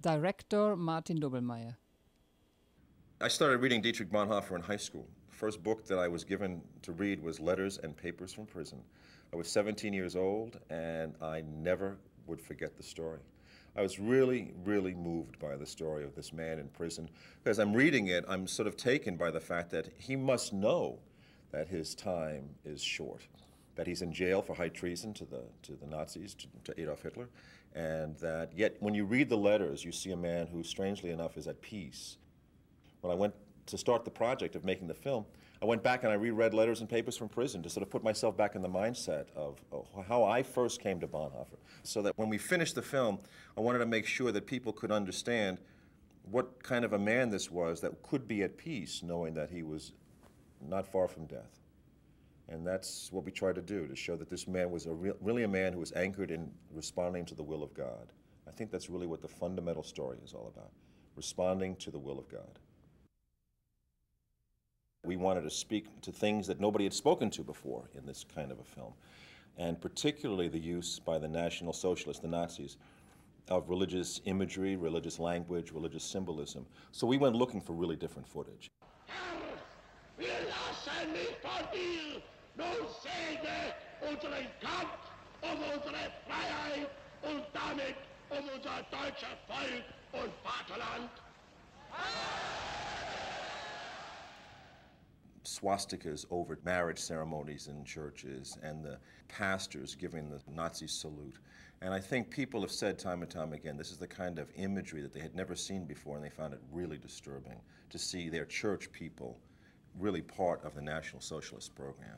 Director Martin Doblmeier. I started reading Dietrich Bonhoeffer in high school. The first book that I was given to read was Letters and Papers from Prison. I was 17 years old, and I never would forget the story. I was really, really moved by the story of this man in prison. As I'm reading it, I'm sort of taken by the fact that he must know that his time is short, that he's in jail for high treason to the Nazis, to Adolf Hitler, and that yet when you read the letters, you see a man who, strangely enough, is at peace. When I went to start the project of making the film, I went back and I reread Letters and Papers from Prison to sort of put myself back in the mindset of how I first came to Bonhoeffer, so that when we finished the film, I wanted to make sure that people could understand what kind of a man this was that could be at peace, knowing that he was not far from death. And that's what we tried to do, to show that this man was really a man who was anchored in responding to the will of God. I think that's really what the fundamental story is all about, responding to the will of God. We wanted to speak to things that nobody had spoken to before in this kind of a film, and particularly the use by the National Socialists, the Nazis, of religious imagery, religious language, religious symbolism. So we went looking for really different footage. Wir lassen nicht von dir, nun segne unseren Kampf unsere Freiheit und damit unser deutsches Volk und Vaterland. Swastikas over marriage ceremonies in churches and the pastors giving the Nazi salute. And I think people have said time and time again, this is the kind of imagery that they had never seen before, and they found it really disturbing to see their church people really part of the National Socialist program.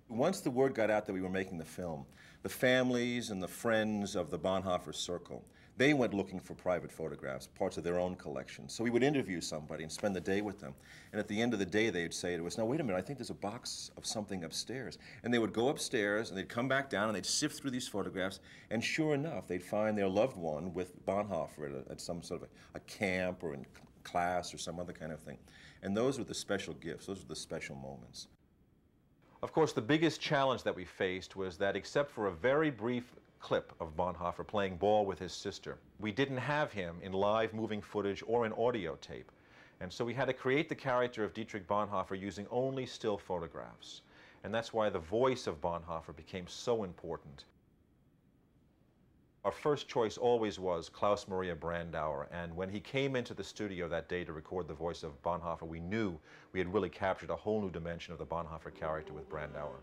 Once the word got out that we were making the film, the families and the friends of the Bonhoeffer circle, they went looking for private photographs, parts of their own collection. So we would interview somebody and spend the day with them. And at the end of the day, they'd say to us, "Now, wait a minute, I think there's a box of something upstairs." And they would go upstairs, and they'd come back down, and they'd sift through these photographs, and sure enough, they'd find their loved one with Bonhoeffer at some sort of a camp or in class or some other kind of thing. And those were the special gifts, those were the special moments. Of course, the biggest challenge that we faced was that except for a very brief clip of Bonhoeffer playing ball with his sister, we didn't have him in live moving footage or in audio tape. And so we had to create the character of Dietrich Bonhoeffer using only still photographs. And that's why the voice of Bonhoeffer became so important. Our first choice always was Klaus Maria Brandauer, and when he came into the studio that day to record the voice of Bonhoeffer, we knew we had really captured a whole new dimension of the Bonhoeffer character with Brandauer.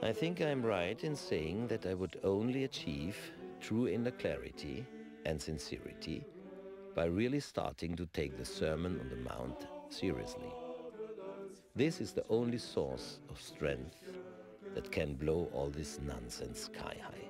I think I'm right in saying that I would only achieve true inner clarity and sincerity by really starting to take the Sermon on the Mount seriously. This is the only source of strength that can blow all this nonsense sky high.